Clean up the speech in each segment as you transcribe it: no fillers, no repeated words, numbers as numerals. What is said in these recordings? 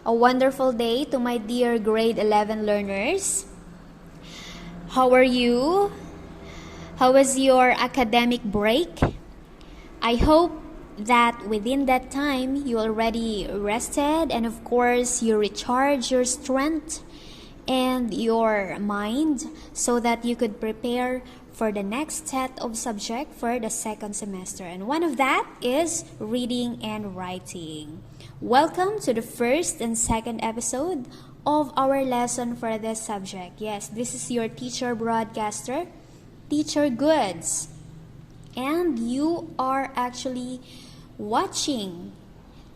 A wonderful day to my dear grade 11 learners. How are you? How was your academic break? I hope that within that time you already rested and of course you recharge your strength and your mind so that you could prepare for the next set of subject for the second semester. And one of that is reading and writing. Welcome to the first and second episode of our lesson for this subject. Yes, this is your teacher broadcaster, Teacher Goods. And you are actually watching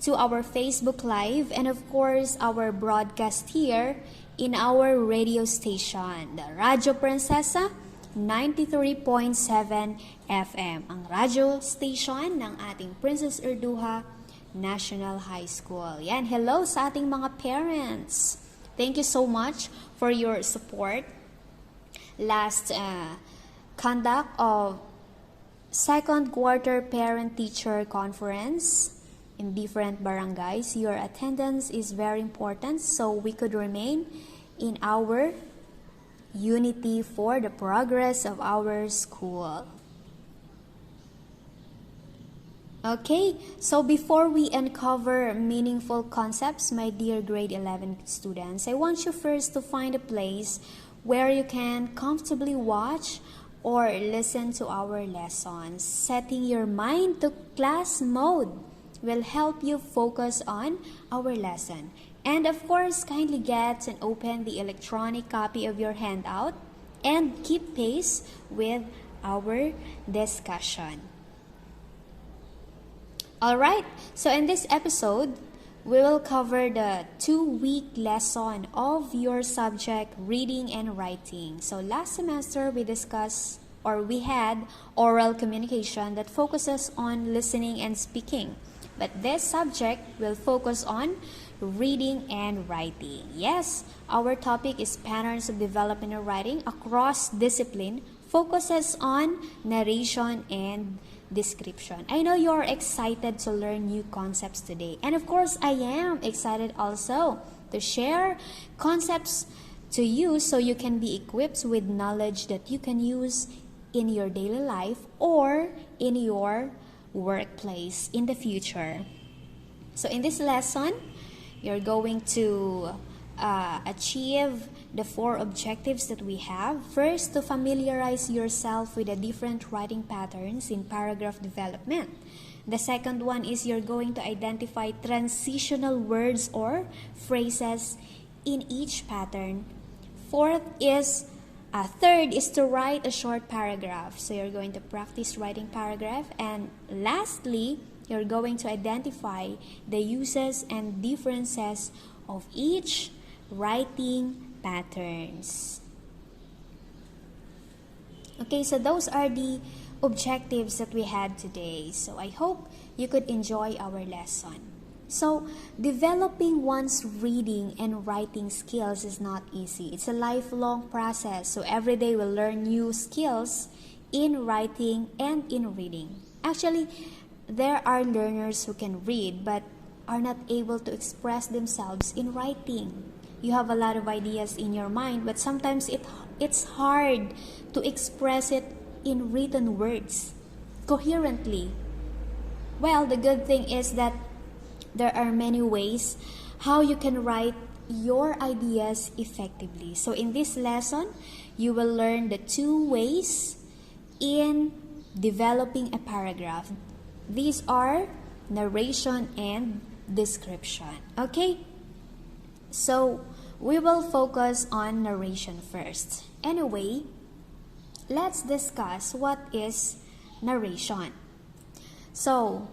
to our Facebook Live and of course our broadcast here in our radio station, the Radyo Princesa 93.7 FM, ang radio station ng ating Princess Erduha National High School. Yan, hello sa ating mga parents. Thank you so much for your support. Last conduct of second quarter parent-teacher conference in different barangays. Your attendance is very important so we could remain in our unity for the progress of our school. Okay, so before we uncover meaningful concepts, my dear grade 11 students, I want you first to find a place where you can comfortably watch or listen to our lessons. Setting your mind to class mode will help you focus on our lesson. And of course, kindly get and open the electronic copy of your handout and keep pace with our discussion. Alright, so in this episode, we will cover the 2-week lesson of your subject reading and writing. So last semester we had oral communication that focuses on listening and speaking. But this subject will focus on reading and writing. Yes, our topic is patterns of development in writing across discipline, focuses on narration and description. I know you're excited to learn new concepts today. And of course, I am excited also to share concepts to you so you can be equipped with knowledge that you can use in your daily life or in your workplace in the future. So in this lesson, you're going to achieve the 4 objectives that we have. First, to familiarize yourself with the different writing patterns in paragraph development. The second one is you're going to identify transitional words or phrases in each pattern. Third is to write a short paragraph. So you're going to practice writing paragraph. And lastly, you're going to identify the uses and differences of each writing patterns. Okay, so those are the objectives that we had today. So I hope you could enjoy our lesson. So developing one's reading and writing skills is not easy. It's a lifelong process. So every day we'll learn new skills in writing and in reading. Actually, there are learners who can read but are not able to express themselves in writing. You have a lot of ideas in your mind, but sometimes it's hard to express it in written words coherently. Well, the good thing is that there are many ways how you can write your ideas effectively. So in this lesson, you will learn the 2 ways in developing a paragraph. These are narration and description. Okay? So we will focus on narration first. Anyway, let's discuss what is narration. So,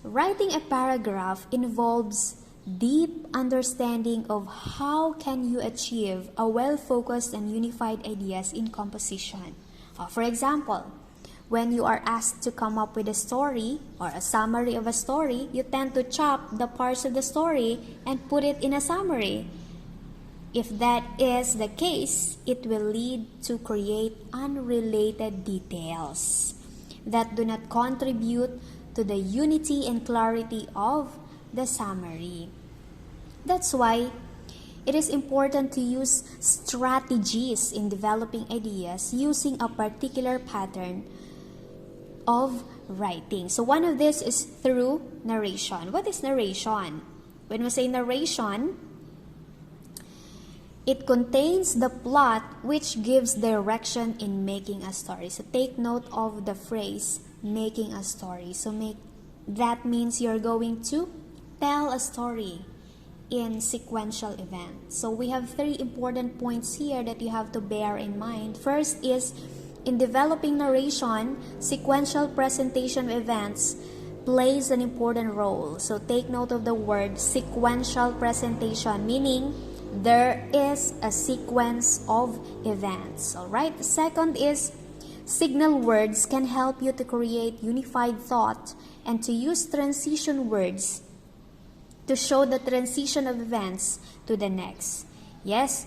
writing a paragraph involves deep understanding of how can you achieve a well-focused and unified ideas in composition. For example, when you are asked to come up with a story or a summary of a story, you tend to chop the parts of the story and put it in a summary. If that is the case, it will lead to create unrelated details that do not contribute to the unity and clarity of the summary. That's why it is important to use strategies in developing ideas using a particular pattern of writing. So one of this is through narration. What is narration? When we say narration, it contains the plot which gives direction in making a story. So take note of the phrase making a story. So that means you're going to tell a story in sequential events. So we have 3 important points here that you have to bear in mind. First is, in developing narration, sequential presentation of events plays an important role. So take note of the word sequential presentation, meaning there is a sequence of events. Alright? The second is, signal words can help you to create unified thought and to use transition words to show the transition of events to the next. Yes?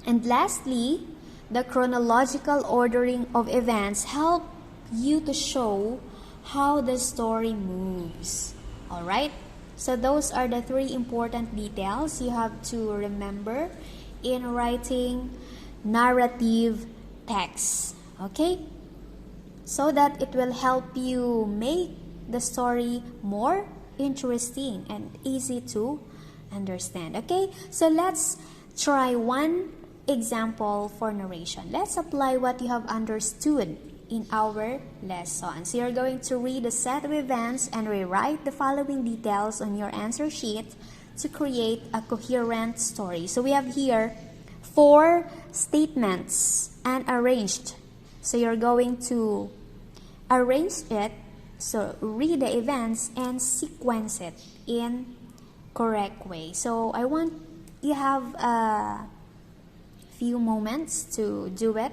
And lastly, the chronological ordering of events help you to show how the story moves. Alright? So those are the 3 important details you have to remember in writing narrative text. Okay? So that it will help you make the story more interesting and easy to understand. Okay? So let's try one example for narration. Let's apply what you have understood in our lesson. So you're going to read a set of events and rewrite the following details on your answer sheet to create a coherent story. So we have here 4 statements and arranged. So you're going to arrange it. So read the events and sequence it in correct way. So I want you have a few moments to do it.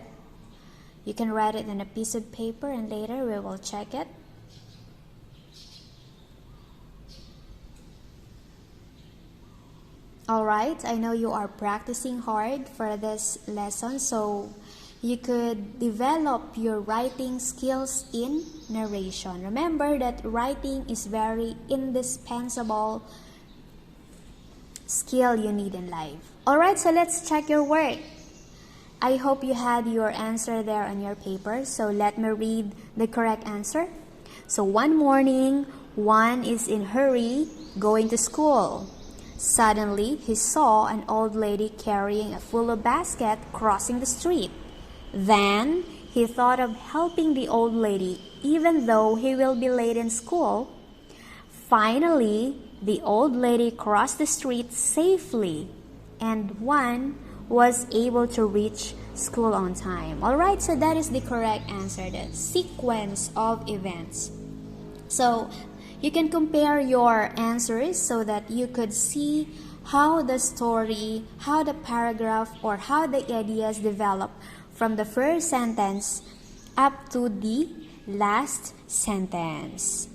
You can write it in a piece of paper and later we will check it. Alright, I know you are practicing hard for this lesson, so you could develop your writing skills in narration. Remember that writing is very indispensable skill you need in life. Alright, so let's check your work. I hope you had your answer there on your paper, so let me read the correct answer. So one morning, Juan is in hurry going to school. Suddenly, he saw an old lady carrying a full basket crossing the street. Then, he thought of helping the old lady even though he will be late in school. Finally, the old lady crossed the street safely and Juan was able to reach school on time. Alright, so that is the correct answer, the sequence of events. So, you can compare your answers so that you could see how the story, how the paragraph, or how the ideas develop from the first sentence up to the last sentence.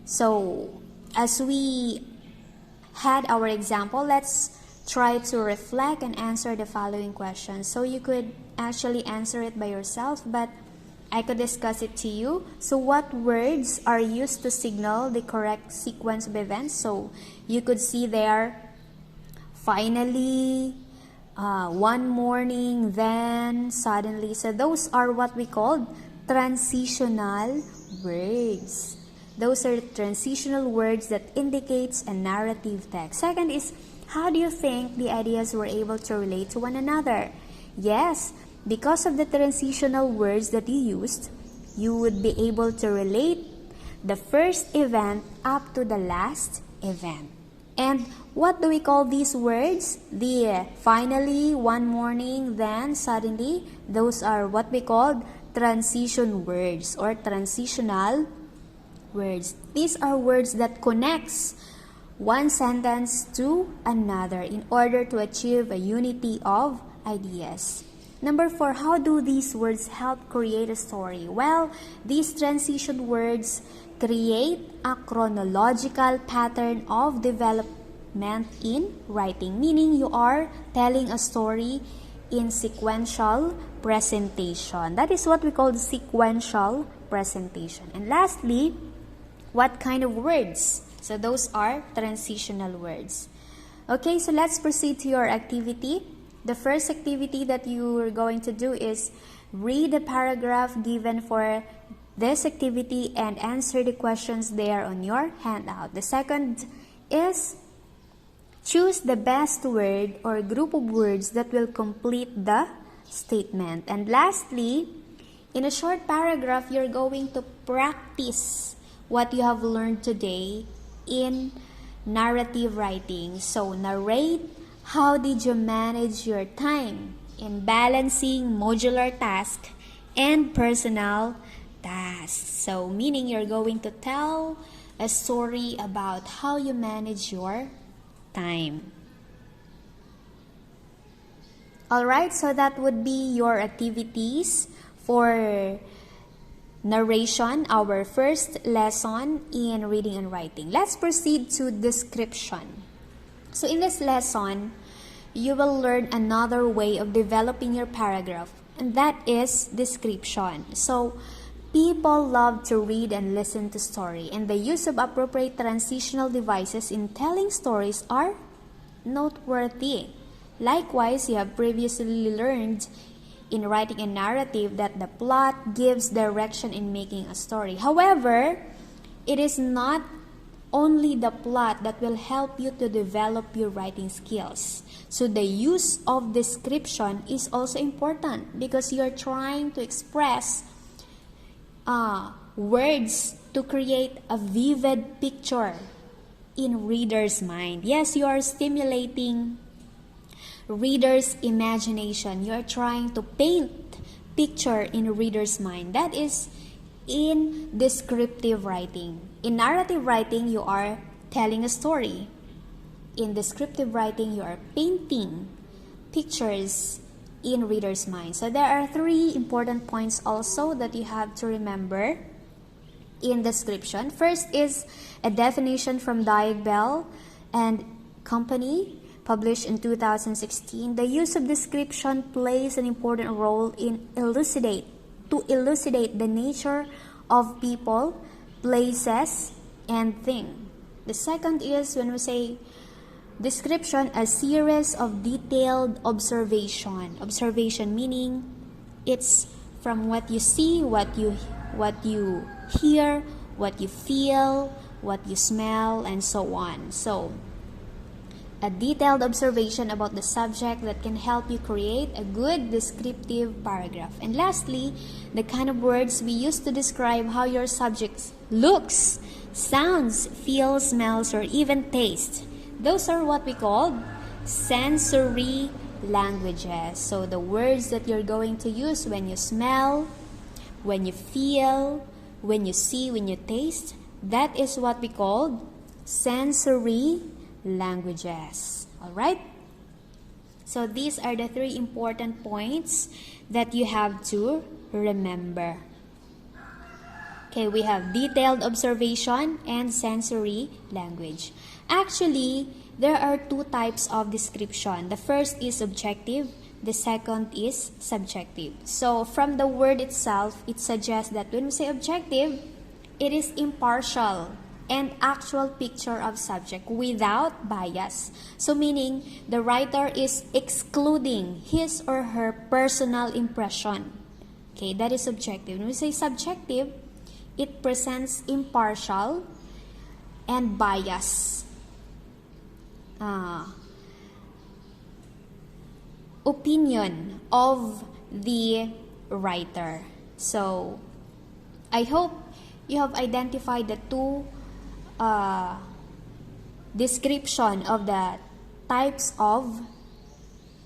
So, as we had our example, let's try to reflect and answer the following questions. So you could actually answer it by yourself, but I could discuss it to you. So what words are used to signal the correct sequence of events? So you could see there, finally, one morning, then, suddenly. So those are what we call transitional words. Those are transitional words that indicates a narrative text. Second is, how do you think the ideas were able to relate to one another? Yes, because of the transitional words that you used, you would be able to relate the first event up to the last event. And what do we call these words? The finally, one morning, then, suddenly. Those are what we call transition words or transitional words. These are words that connects one sentence to another in order to achieve a unity of ideas. Number 4, how do these words help create a story? Well, these transition words create a chronological pattern of development in writing, meaning you are telling a story in sequential presentation. That is what we call the sequential presentation. And lastly, what kind of words? So those are transitional words. Okay, so let's proceed to your activity. The first activity that you are going to do is read the paragraph given for this activity and answer the questions there on your handout. The second is choose the best word or group of words that will complete the statement. And lastly, in a short paragraph, you're going to practice what you have learned today in narrative writing. So narrate how did you manage your time in balancing modular task and personal tasks. So meaning you're going to tell a story about how you manage your time. Alright, so that would be your activities for narration, our first lesson in reading and writing. Let's proceed to description. So in this lesson, you will learn another way of developing your paragraph, and that is description. So people love to read and listen to story, and the use of appropriate transitional devices in telling stories are noteworthy. Likewise, you have previously learned in writing a narrative that the plot gives direction in making a story. However, it is not only the plot that will help you to develop your writing skills. So the use of description is also important because you're trying to express words to create a vivid picture in reader's mind. Yes, you are stimulating reader's imagination. You are trying to paint picture in reader's mind. That is in descriptive writing. In narrative writing, you are telling a story. In descriptive writing, you are painting pictures in reader's mind. So there are three important points also that you have to remember in description. First is a definition from Diag Bell and Company, published in 2016. The use of description plays an important role in elucidate the nature of people, places, and things. The second is when we say description, a series of detailed observation. Observation meaning it's from what you see, what you hear, what you feel, what you smell, and so on. So a detailed observation about the subject that can help you create a good descriptive paragraph. And lastly, the kind of words we use to describe how your subject looks, sounds, feels, smells, or even tastes. Those are what we call sensory languages. So the words that you're going to use when you smell, when you feel, when you see, when you taste, that is what we call sensory languages. Alright? So these are the three important points that you have to remember. Okay, we have detailed observation and sensory language. Actually, there are two types of description. The first is objective, the second is subjective. So from the word itself, it suggests that when we say objective, it is impartial and actual picture of subject without bias. So meaning the writer is excluding his or her personal impression. Okay, that is objective. When we say subjective, it presents impartial and bias opinion of the writer. So I hope you have identified the two description of the types of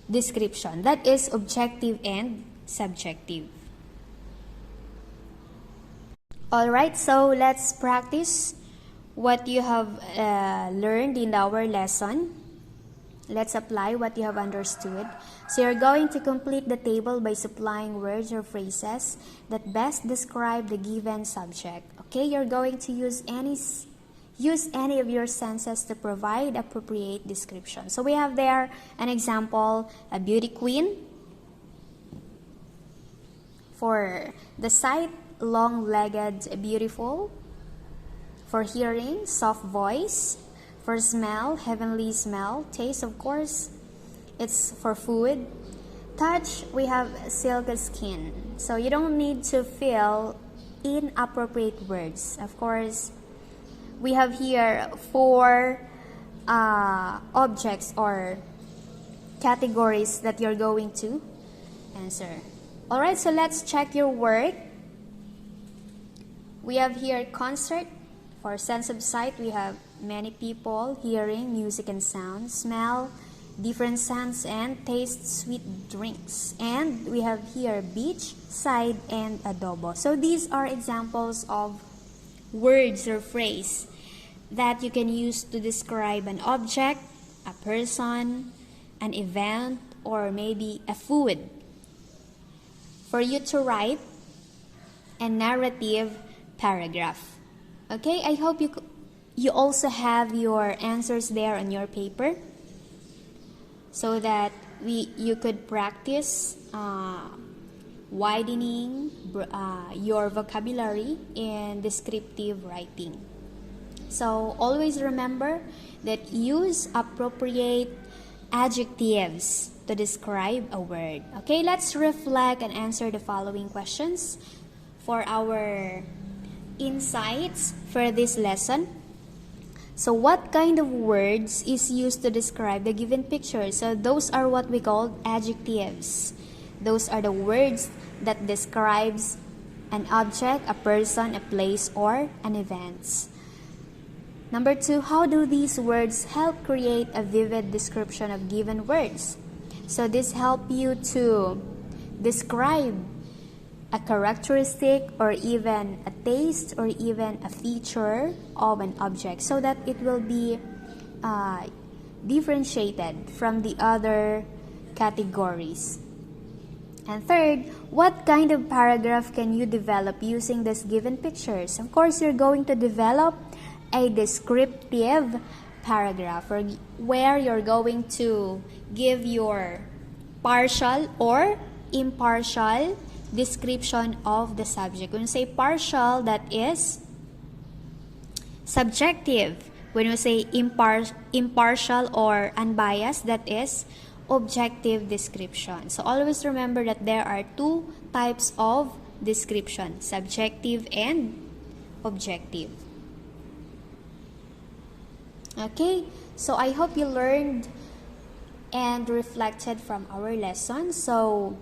description, that is objective and subjective. Alright, so let's practice what you have learned in our lesson. Let's apply what you have understood. So you're going to complete the table by supplying words or phrases that best describe the given subject. Okay, you're going to use any of your senses to provide appropriate description. So we have there an example, a beauty queen. For the sight, long-legged, beautiful. For hearing, soft voice. For smell, heavenly smell. Taste, of course, it's for food. Touch, we have silky skin. So you don't need to fill inappropriate words. Of course, we have here 4 objects or categories that you're going to answer. Alright, so let's check your work. We have here concert. For sense of sight, we have many people, hearing, music and sound. Smell, different scents, and taste, sweet drinks. And we have here beach, side, and adobo. So these are examples of words or phrase that you can use to describe an object, a person, an event, or maybe a food. For you to write a narrative paragraph. Okay, I hope you also have your answers there on your paper so that you could practice widening your vocabulary in descriptive writing. So always remember that use appropriate adjectives to describe a word. Okay, let's reflect and answer the following questions for our insights for this lesson. So what kind of words is used to describe the given picture? So those are what we call adjectives. Those are the words that describes an object, a person, a place, or an event. Number 2, how do these words help create a vivid description of given words? So this help you to describe a characteristic or even a taste or even a feature of an object so that it will be differentiated from the other categories. And third, what kind of paragraph can you develop using these given pictures? Of course, you're going to develop a descriptive paragraph where you're going to give your partial or impartial description of the subject. When you say partial, that is subjective. When you say impartial or unbiased, that is objective description. So always remember that there are 2 types of description, subjective and objective. Okay, so I hope you learned and reflected from our lesson. So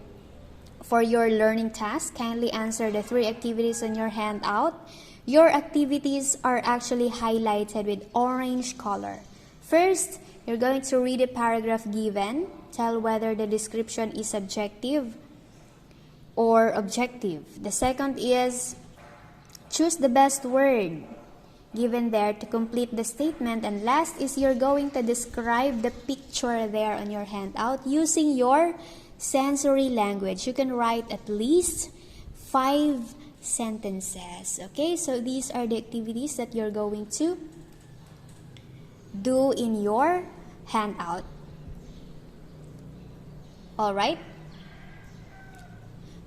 for your learning task, kindly answer the 3 activities on your handout. Your activities are actually highlighted with orange color. First, you're going to read a paragraph given. Tell whether the description is subjective or objective. The second is choose the best word given there to complete the statement. And last is you're going to describe the picture there on your handout using your sensory language. You can write at least 5 sentences. Okay, so these are the activities that you're going to do in your handout. Alright,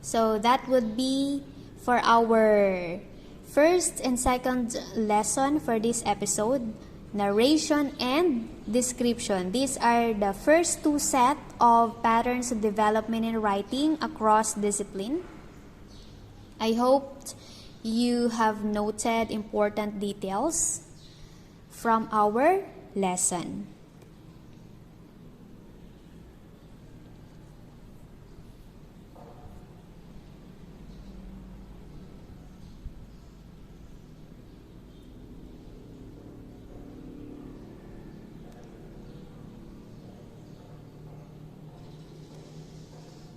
so that would be for our first and second lesson for this episode, narration and description. These are the first 2 set of patterns of development in writing across discipline. I hope you have noted important details from our lesson.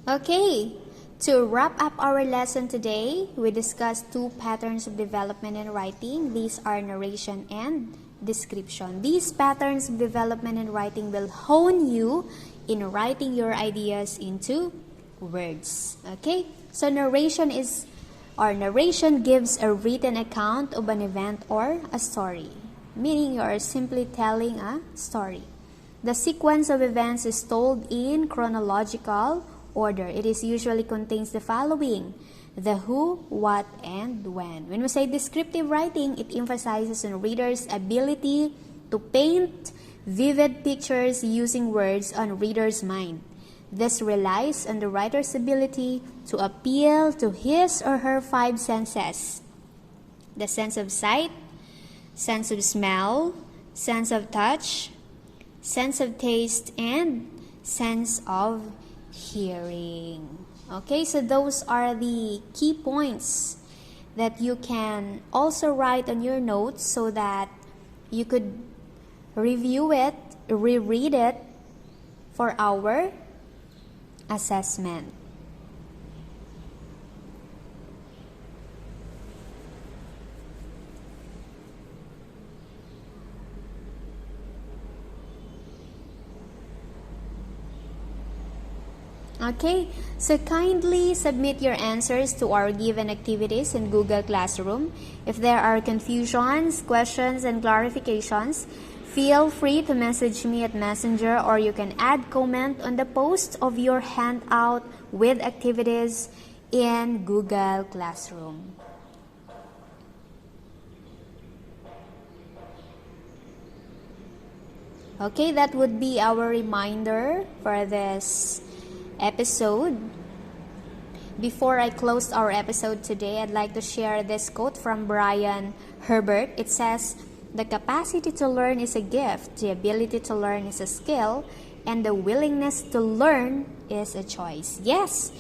Okay, to wrap up our lesson today, we discussed 2 patterns of development in writing. These are narration and description. These patterns of development in writing will hone you in writing your ideas into words. Okay, so narration gives a written account of an event or a story, meaning you are simply telling a story. The sequence of events is told in chronological order. It usually contains the following: the who, what, and when. When we say descriptive writing, it emphasizes on readers' ability to paint vivid pictures using words on reader's mind. This relies on the writer's ability to appeal to his or her five senses: the sense of sight, sense of smell, sense of touch, sense of taste, and sense of hearing. Okay, so those are the key points that you can also write on your notes so that you could review it, reread it for our assessment. Okay, so kindly submit your answers to our given activities in Google Classroom. If there are confusions, questions, and clarifications, feel free to message me at Messenger, or you can add comment on the post of your handout with activities in Google Classroom. Okay, that would be our reminder for this episode. Before I close our episode today, I'd like to share this quote from Brian Herbert. It says, "The capacity to learn is a gift, the ability to learn is a skill, and the willingness to learn is a choice." Yes,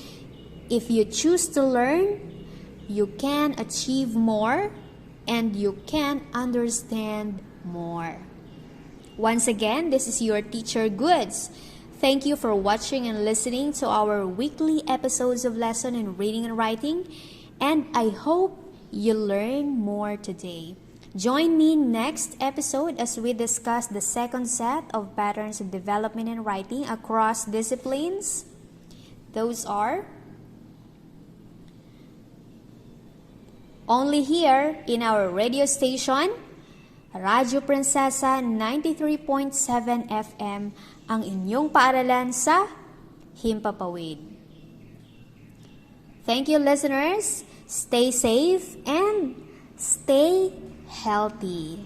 if you choose to learn, you can achieve more and you can understand more. Once again, this is your teacher Goods. Thank you for watching and listening to our weekly episodes of Lesson in Reading and Writing, and I hope you learn more today. Join me next episode as we discuss the second set of patterns of development in writing across disciplines. Those are only here in our radio station, Radyo Prinsesa 93.7 FM, ang inyong paaralan sa Himpapawid. Thank you, listeners. Stay safe and stay healthy.